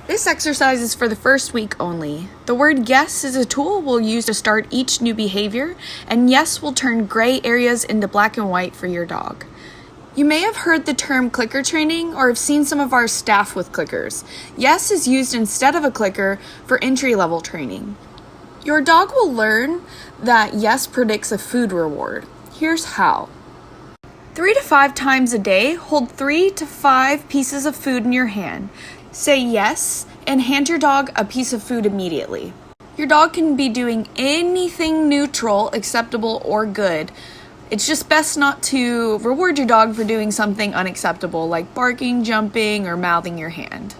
This exercise is for the first week only. The word yes is a tool we'll use to start each new behavior, and yes will turn gray areas into black and white for your dog. You may have heard the term clicker training or have seen some of our staff with clickers. Yes is used instead of a clicker for entry-level training. Your dog will learn that yes predicts a food reward. Here's how. 3 to 5 times a day, hold 3 to 5 pieces of food in your hand. Say yes, and hand your dog a piece of food immediately. Your dog can be doing anything neutral, acceptable, or good. It's just best not to reward your dog for doing something unacceptable, like barking, jumping, or mouthing your hand.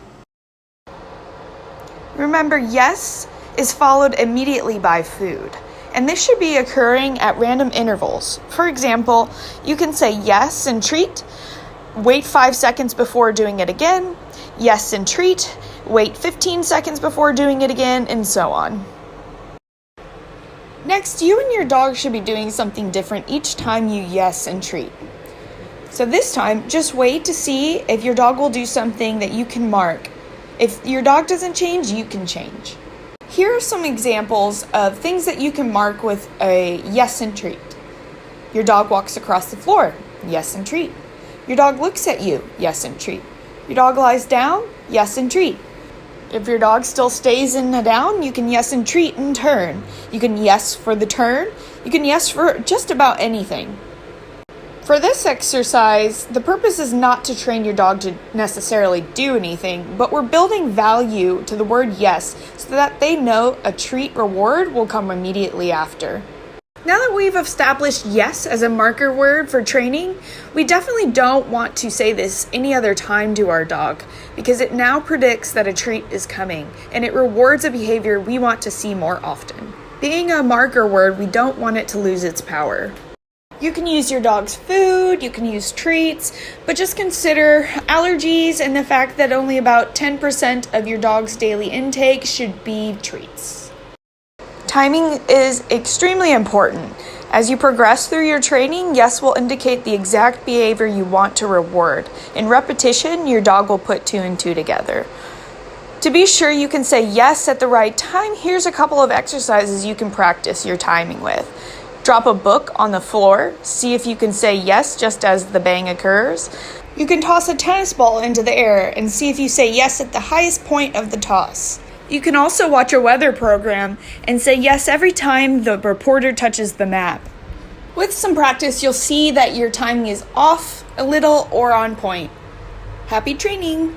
Remember, yes is followed immediately by food, and this should be occurring at random intervals. For example, you can say yes and treat, wait 5 seconds before doing it again, yes and treat, wait 15 seconds before doing it again, and so on. Next, you and your dog should be doing something different each time you yes and treat. So this time, just wait to see if your dog will do something that you can mark. If your dog doesn't change, you can change. Here are some examples of things that you can mark with a yes and treat. Your dog walks across the floor, yes and treat. Your dog looks at you, yes and treat. Your dog lies down, yes and treat. If your dog still stays in the down, you can yes and treat and turn. You can yes for the turn. You can yes for just about anything. For this exercise, the purpose is not to train your dog to necessarily do anything, but we're building value to the word yes so that they know a treat reward will come immediately after. Now that we've established yes as a marker word for training, we definitely don't want to say this any other time to our dog because it now predicts that a treat is coming and it rewards a behavior we want to see more often. Being a marker word, we don't want it to lose its power. You can use your dog's food, you can use treats, but just consider allergies and the fact that only about 10% of your dog's daily intake should be treats. Timing is extremely important. As you progress through your training, yes will indicate the exact behavior you want to reward. In repetition, your dog will put 2 and 2 together. To be sure you can say yes at the right time, here's a couple of exercises you can practice your timing with. Drop a book on the floor, see if you can say yes just as the bang occurs. You can toss a tennis ball into the air and see if you say yes at the highest point of the toss. You can also watch a weather program and say yes every time the reporter touches the map. With some practice, you'll see that your timing is off a little or on point. Happy training!